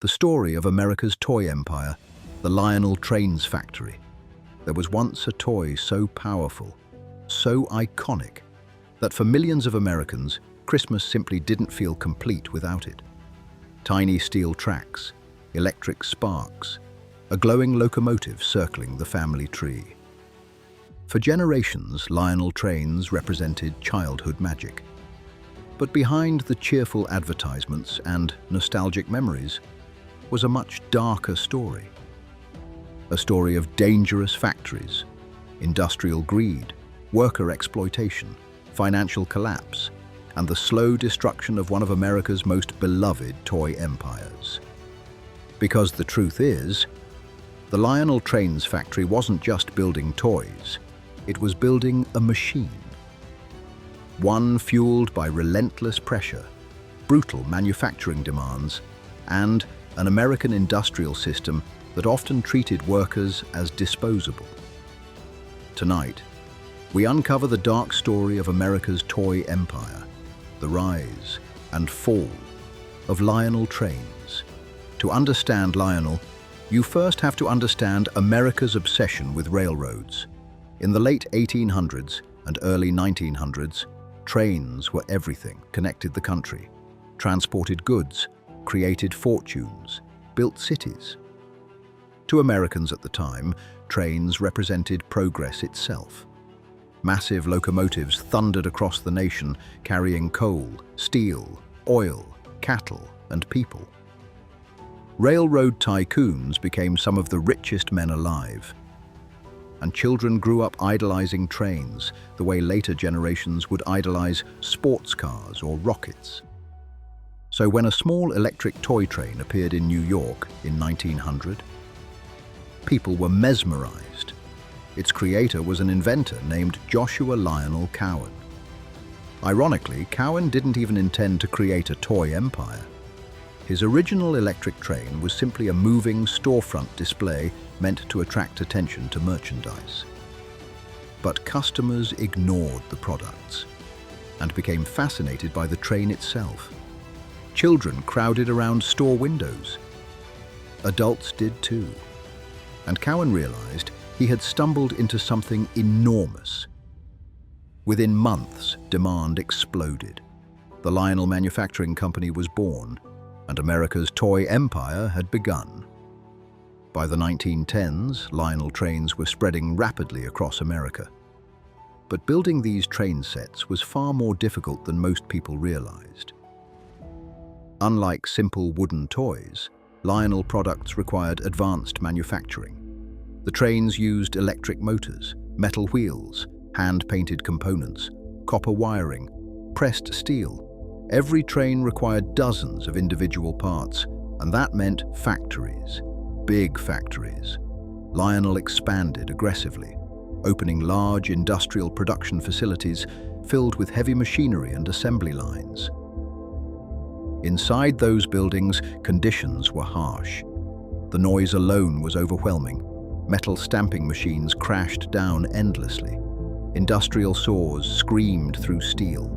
The story of America's toy empire, the Lionel Trains Factory. There was once a toy so powerful, so iconic, that for millions of Americans, Christmas simply didn't feel complete without it. Tiny steel tracks, electric sparks, a glowing locomotive circling the family tree. For generations, Lionel Trains represented childhood magic. But behind the cheerful advertisements and nostalgic memories was a much darker story. A story of dangerous factories, industrial greed, worker exploitation, financial collapse, and the slow destruction of one of America's most beloved toy empires. Because the truth is, the Lionel Trains Factory wasn't just building toys, it was building a machine. One fueled by relentless pressure, brutal manufacturing demands, and an American industrial system that often treated workers as disposable. Tonight, we uncover the dark story of America's toy empire, the rise and fall of Lionel Trains. To understand Lionel, you first have to understand America's obsession with railroads. In the late 1800s and early 1900s, trains were everything, connected the country, transported goods, created fortunes, built cities. To Americans at the time, trains represented progress itself. Massive locomotives thundered across the nation, carrying coal, steel, oil, cattle, and people. Railroad tycoons became some of the richest men alive, and children grew up idolizing trains the way later generations would idolize sports cars or rockets. So when a small electric toy train appeared in New York in 1900, people were mesmerized. Its creator was an inventor named Joshua Lionel Cowan. Ironically, Cowan didn't even intend to create a toy empire. His original electric train was simply a moving storefront display meant to attract attention to merchandise. But customers ignored the products and became fascinated by the train itself. Children crowded around store windows. Adults did too. And Cowan realized he had stumbled into something enormous. Within months, demand exploded. The Lionel Manufacturing Company was born, and America's toy empire had begun. By the 1910s, Lionel trains were spreading rapidly across America. But building these train sets was far more difficult than most people realized. Unlike simple wooden toys, Lionel products required advanced manufacturing. The trains used electric motors, metal wheels, hand-painted components, copper wiring, pressed steel. Every train required dozens of individual parts, and that meant factories, big factories. Lionel expanded aggressively, opening large industrial production facilities filled with heavy machinery and assembly lines. Inside those buildings, conditions were harsh. The noise alone was overwhelming. Metal stamping machines crashed down endlessly. Industrial saws screamed through steel.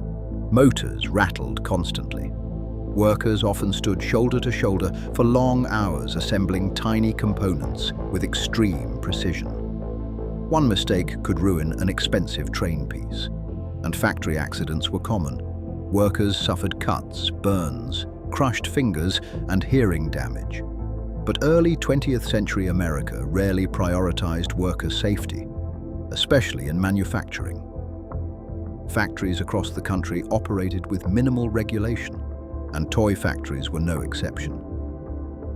Motors rattled constantly. Workers often stood shoulder to shoulder for long hours assembling tiny components with extreme precision. One mistake could ruin an expensive train piece, and factory accidents were common. Workers suffered cuts, burns, crushed fingers, and hearing damage. But early 20th century America rarely prioritized worker safety, especially in manufacturing. Factories across the country operated with minimal regulation, and toy factories were no exception.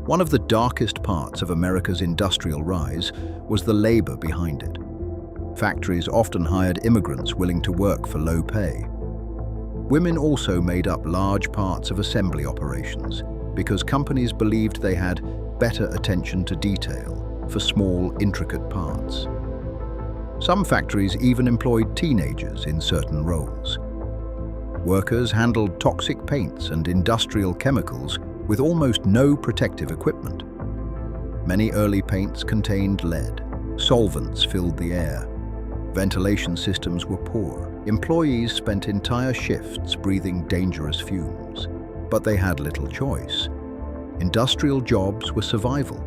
One of the darkest parts of America's industrial rise was the labor behind it. Factories often hired immigrants willing to work for low pay. Women also made up large parts of assembly operations because companies believed they had better attention to detail for small, intricate parts. Some factories even employed teenagers in certain roles. Workers handled toxic paints and industrial chemicals with almost no protective equipment. Many early paints contained lead. Solvents filled the air. Ventilation systems were poor. Employees spent entire shifts breathing dangerous fumes, but they had little choice. Industrial jobs were survival,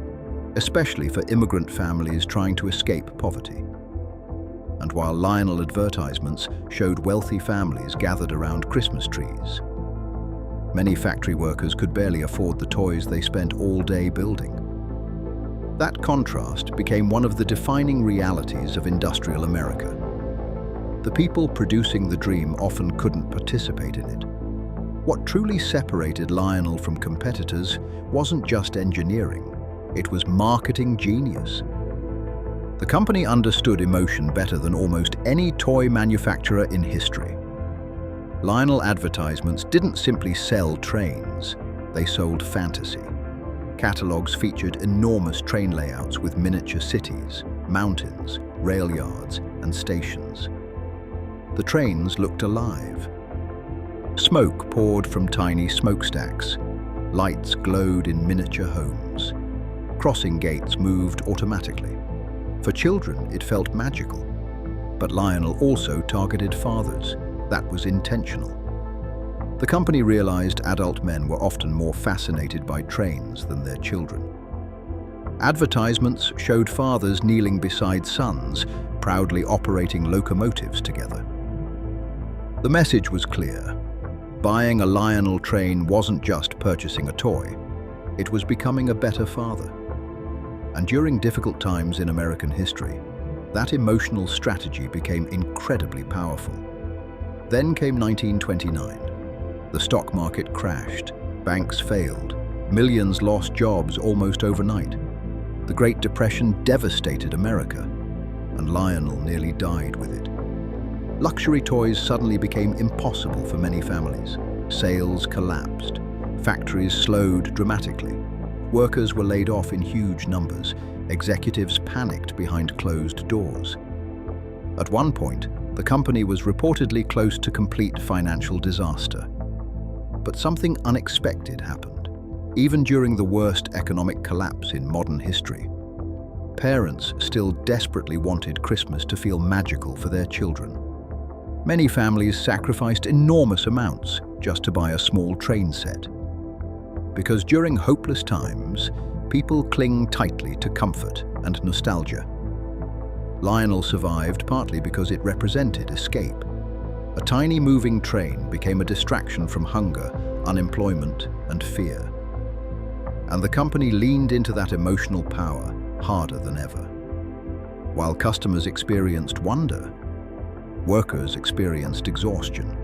especially for immigrant families trying to escape poverty. And while Lionel advertisements showed wealthy families gathered around Christmas trees, many factory workers could barely afford the toys they spent all day building. That contrast became one of the defining realities of industrial America. The people producing the dream often couldn't participate in it. What truly separated Lionel from competitors wasn't just engineering, it was marketing genius. The company understood emotion better than almost any toy manufacturer in history. Lionel advertisements didn't simply sell trains, they sold fantasy. Catalogs featured enormous train layouts with miniature cities, mountains, rail yards, and stations. The trains looked alive. Smoke poured from tiny smokestacks. Lights glowed in miniature homes. Crossing gates moved automatically. For children, it felt magical. But Lionel also targeted fathers. That was intentional. The company realized adult men were often more fascinated by trains than their children. Advertisements showed fathers kneeling beside sons, proudly operating locomotives together. The message was clear. Buying a Lionel train wasn't just purchasing a toy, it was becoming a better father. And during difficult times in American history, that emotional strategy became incredibly powerful. Then came 1929. The stock market crashed, banks failed, millions lost jobs almost overnight. The Great Depression devastated America, and Lionel nearly died with it. Luxury toys suddenly became impossible for many families. Sales collapsed, factories slowed dramatically. Workers were laid off in huge numbers. Executives panicked behind closed doors. At one point, the company was reportedly close to complete financial disaster. But something unexpected happened. Even during the worst economic collapse in modern history, parents still desperately wanted Christmas to feel magical for their children. Many families sacrificed enormous amounts just to buy a small train set. Because during hopeless times, people cling tightly to comfort and nostalgia. Lionel survived partly because it represented escape. A tiny moving train became a distraction from hunger, unemployment, and fear. And the company leaned into that emotional power harder than ever. While customers experienced wonder, workers experienced exhaustion.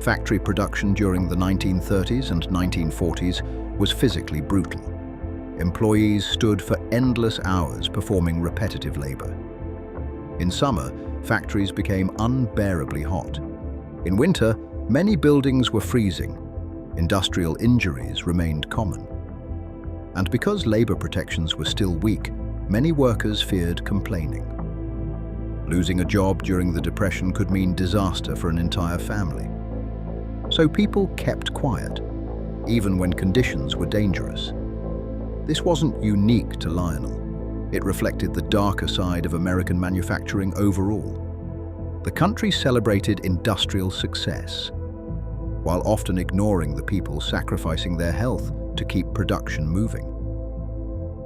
Factory production during the 1930s and 1940s was physically brutal. Employees stood for endless hours performing repetitive labor. In summer, factories became unbearably hot. In winter, many buildings were freezing. Industrial injuries remained common. And because labor protections were still weak, many workers feared complaining. Losing a job during the Depression could mean disaster for an entire family. So people kept quiet, even when conditions were dangerous. This wasn't unique to Lionel. It reflected the darker side of American manufacturing overall. The country celebrated industrial success, while often ignoring the people sacrificing their health to keep production moving.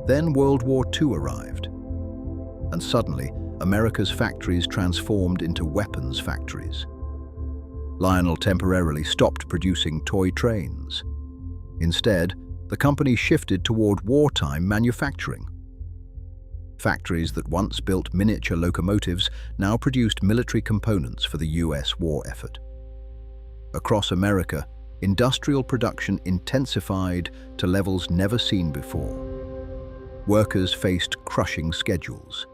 Then World War II arrived, and suddenly America's factories transformed into weapons factories. Lionel temporarily stopped producing toy trains. Instead, the company shifted toward wartime manufacturing. Factories that once built miniature locomotives now produced military components for the US war effort. Across America, industrial production intensified to levels never seen before. Workers faced crushing schedules.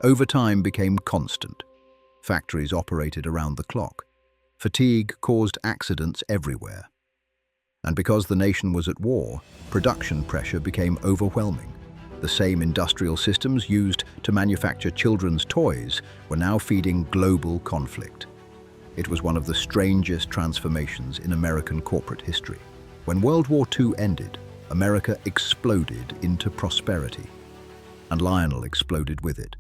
Overtime became constant. Factories operated around the clock. Fatigue caused accidents everywhere. And because the nation was at war, production pressure became overwhelming. The same industrial systems used to manufacture children's toys were now feeding global conflict. It was one of the strangest transformations in American corporate history. When World War II ended, America exploded into prosperity, and Lionel exploded with it.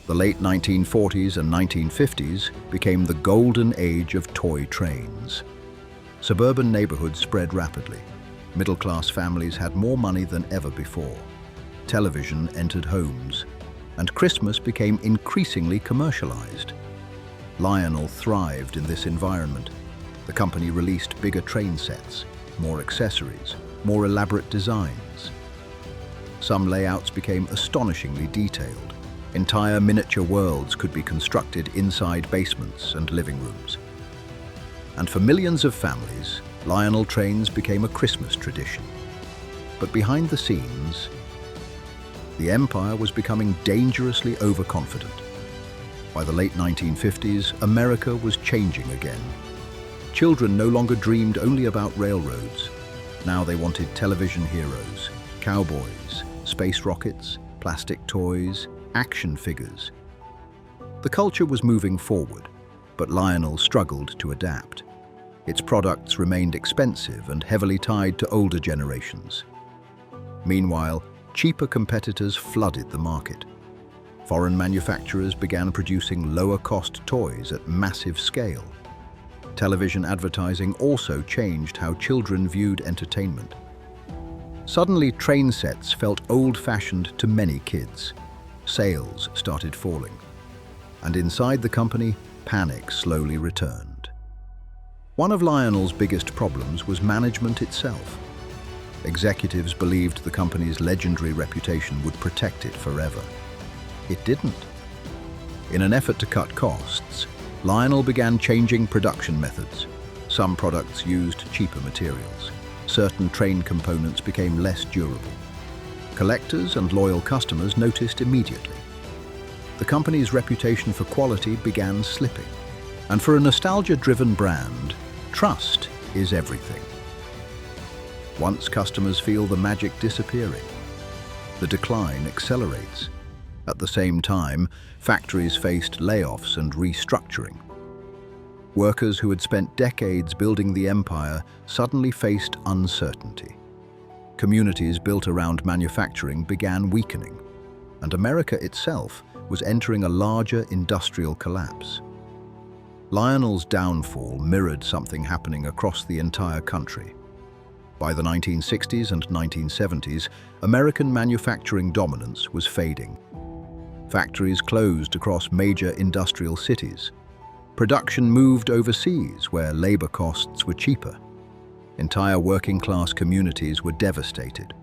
The late 1940s and 1950s became the golden age of toy trains. Suburban neighborhoods spread rapidly. Middle-class families had more money than ever before. Television entered homes, and Christmas became increasingly commercialized. Lionel thrived in this environment. The company released bigger train sets, more accessories, more elaborate designs. Some layouts became astonishingly detailed. Entire miniature worlds could be constructed inside basements and living rooms. And for millions of families, Lionel Trains became a Christmas tradition. But behind the scenes, the empire was becoming dangerously overconfident. By the late 1950s, America was changing again. Children no longer dreamed only about railroads. Now they wanted television heroes, cowboys, space rockets, plastic toys, action figures. The culture was moving forward, but Lionel struggled to adapt. Its products remained expensive and heavily tied to older generations. Meanwhile, cheaper competitors flooded the market. Foreign manufacturers began producing lower-cost toys at massive scale. Television advertising also changed how children viewed entertainment. Suddenly, train sets felt old-fashioned to many kids. Sales started falling. And inside the company, panic slowly returned. One of Lionel's biggest problems was management itself. Executives believed the company's legendary reputation would protect it forever. It didn't. In an effort to cut costs, Lionel began changing production methods. Some products used cheaper materials. Certain train components became less durable. Collectors and loyal customers noticed immediately. The company's reputation for quality began slipping. And for a nostalgia-driven brand, trust is everything. Once customers feel the magic disappearing, the decline accelerates. At the same time, factories faced layoffs and restructuring. Workers who had spent decades building the empire suddenly faced uncertainty. Communities built around manufacturing began weakening, and America itself was entering a larger industrial collapse. Lionel's downfall mirrored something happening across the entire country. By the 1960s and 1970s, American manufacturing dominance was fading. Factories closed across major industrial cities. Production moved overseas, where labor costs were cheaper. Entire working-class communities were devastated.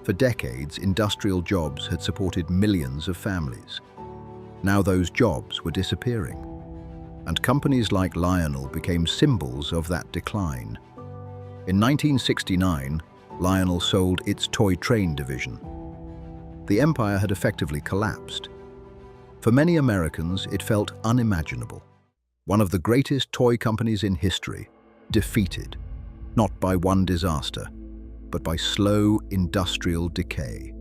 For decades, industrial jobs had supported millions of families. Now those jobs were disappearing, and companies like Lionel became symbols of that decline. In 1969, Lionel sold its toy train division. The empire had effectively collapsed. For many Americans, it felt unimaginable. One of the greatest toy companies in history, defeated, not by one disaster, but by slow industrial decay.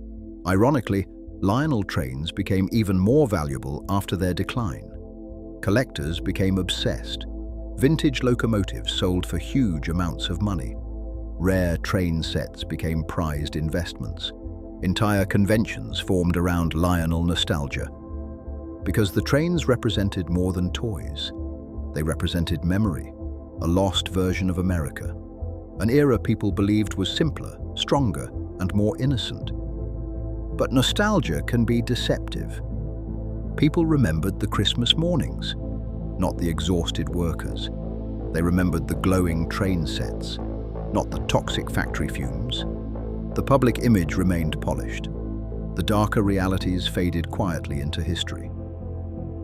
Ironically, Lionel Trains became even more valuable after their decline. Collectors became obsessed. Vintage locomotives sold for huge amounts of money. Rare train sets became prized investments. Entire conventions formed around Lionel nostalgia. Because the trains represented more than toys. They represented memory, a lost version of America. An era people believed was simpler, stronger, and more innocent. But nostalgia can be deceptive. People remembered the Christmas mornings, not the exhausted workers. They remembered the glowing train sets, not the toxic factory fumes. The public image remained polished. The darker realities faded quietly into history.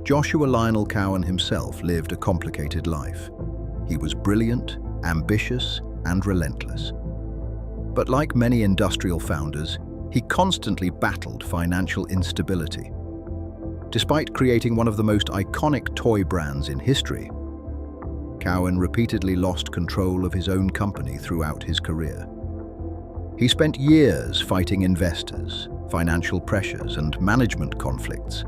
Joshua Lionel Cowan himself lived a complicated life. He was brilliant, ambitious, and relentless. But like many industrial founders, he constantly battled financial instability. Despite creating one of the most iconic toy brands in history, Cowan repeatedly lost control of his own company throughout his career. He spent years fighting investors, financial pressures, and management conflicts.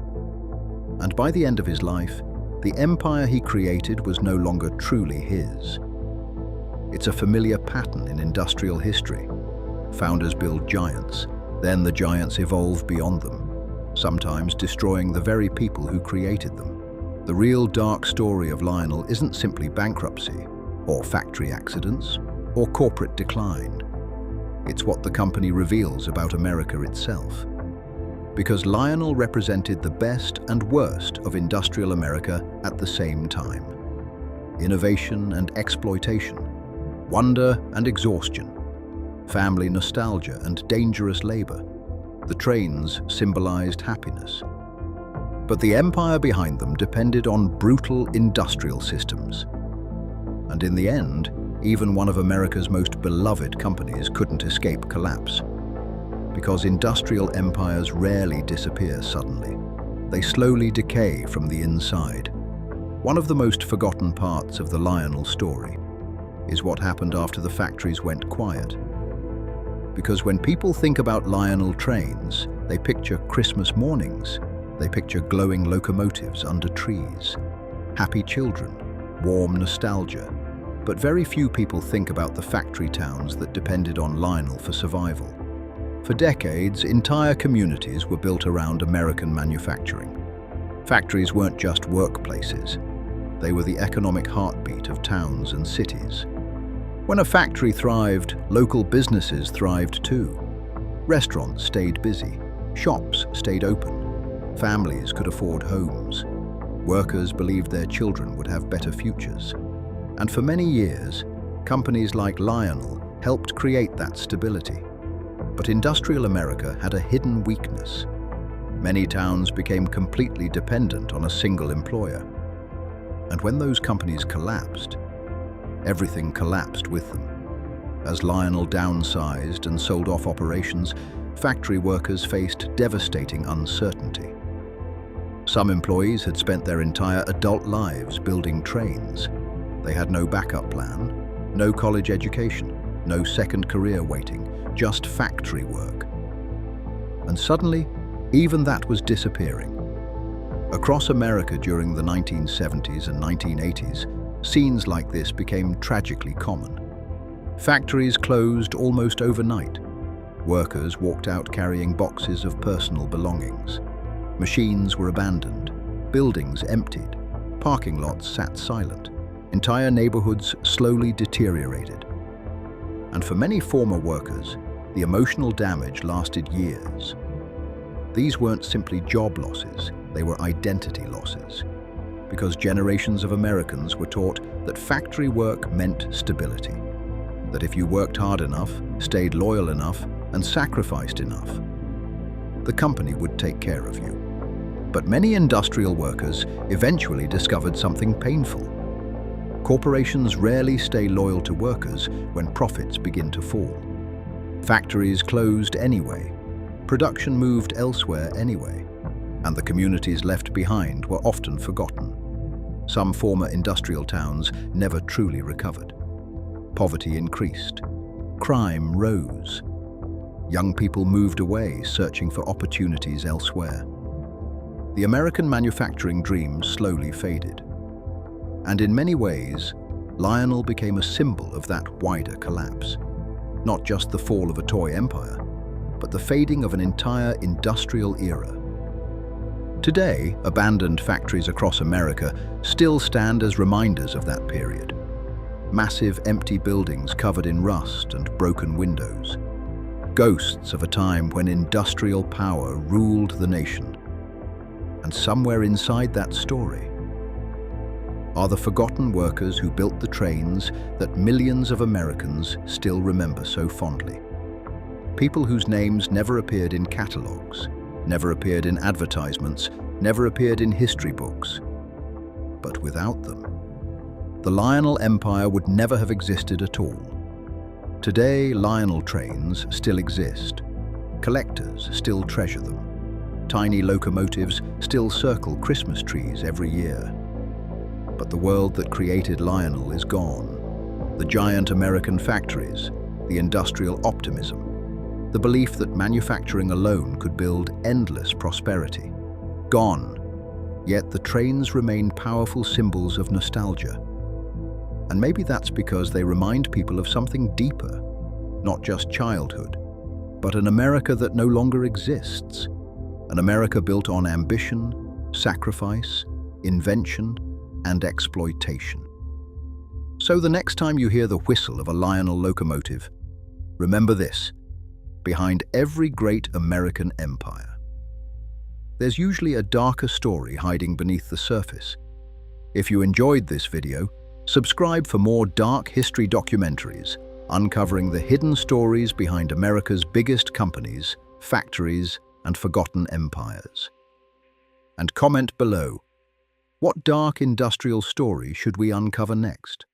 And by the end of his life, the empire he created was no longer truly his. It's a familiar pattern in industrial history. Founders build giants, then the giants evolve beyond them, sometimes destroying the very people who created them. The real dark story of Lionel isn't simply bankruptcy, or factory accidents, or corporate decline. It's what the company reveals about America itself. Because Lionel represented the best and worst of industrial America at the same time. Innovation and exploitation, wonder and exhaustion, family nostalgia and dangerous labor. The trains symbolized happiness. But the empire behind them depended on brutal industrial systems. And in the end, even one of America's most beloved companies couldn't escape collapse. Because industrial empires rarely disappear suddenly. They slowly decay from the inside. One of the most forgotten parts of the Lionel story is what happened after the factories went quiet. Because when people think about Lionel Trains, they picture Christmas mornings, they picture glowing locomotives under trees, happy children, warm nostalgia. But very few people think about the factory towns that depended on Lionel for survival. For decades, entire communities were built around American manufacturing. Factories weren't just workplaces. They were the economic heartbeat of towns and cities. When a factory thrived, local businesses thrived too. Restaurants stayed busy, shops stayed open, families could afford homes. Workers believed their children would have better futures. And for many years, companies like Lionel helped create that stability. But industrial America had a hidden weakness. Many towns became completely dependent on a single employer. And when those companies collapsed, everything collapsed with them. As Lionel downsized and sold off operations, factory workers faced devastating uncertainty. Some employees had spent their entire adult lives building trains. They had no backup plan, no college education, no second career waiting, just factory work. And suddenly, even that was disappearing. Across America during the 1970s and 1980s, scenes like this became tragically common. Factories closed almost overnight. Workers walked out carrying boxes of personal belongings. Machines were abandoned, buildings emptied, parking lots sat silent. Entire neighborhoods slowly deteriorated. And for many former workers, the emotional damage lasted years. These weren't simply job losses, they were identity losses. Because generations of Americans were taught that factory work meant stability. That if you worked hard enough, stayed loyal enough, and sacrificed enough, the company would take care of you. But many industrial workers eventually discovered something painful. Corporations rarely stay loyal to workers when profits begin to fall. Factories closed anyway, production moved elsewhere anyway, and the communities left behind were often forgotten. Some former industrial towns never truly recovered. Poverty increased. Crime rose. Young people moved away, searching for opportunities elsewhere. The American manufacturing dream slowly faded. And in many ways, Lionel became a symbol of that wider collapse. Not just the fall of a toy empire, but the fading of an entire industrial era. Today, abandoned factories across America still stand as reminders of that period. Massive empty buildings covered in rust and broken windows. Ghosts of a time when industrial power ruled the nation. And somewhere inside that story are the forgotten workers who built the trains that millions of Americans still remember so fondly. People whose names never appeared in catalogs, never appeared in advertisements, never appeared in history books. But without them, the Lionel Empire would never have existed at all. Today, Lionel trains still exist. Collectors still treasure them. Tiny locomotives still circle Christmas trees every year. But the world that created Lionel is gone. The giant American factories, the industrial optimism, the belief that manufacturing alone could build endless prosperity. Gone. Yet the trains remain powerful symbols of nostalgia. And maybe that's because they remind people of something deeper, not just childhood, but an America that no longer exists. An America built on ambition, sacrifice, invention, and exploitation. So the next time you hear the whistle of a Lionel locomotive, remember this: behind every great American empire. There's usually a darker story hiding beneath the surface. If you enjoyed this video, subscribe for more dark history documentaries uncovering the hidden stories behind America's biggest companies, factories, and forgotten empires. And comment below, what dark industrial story should we uncover next?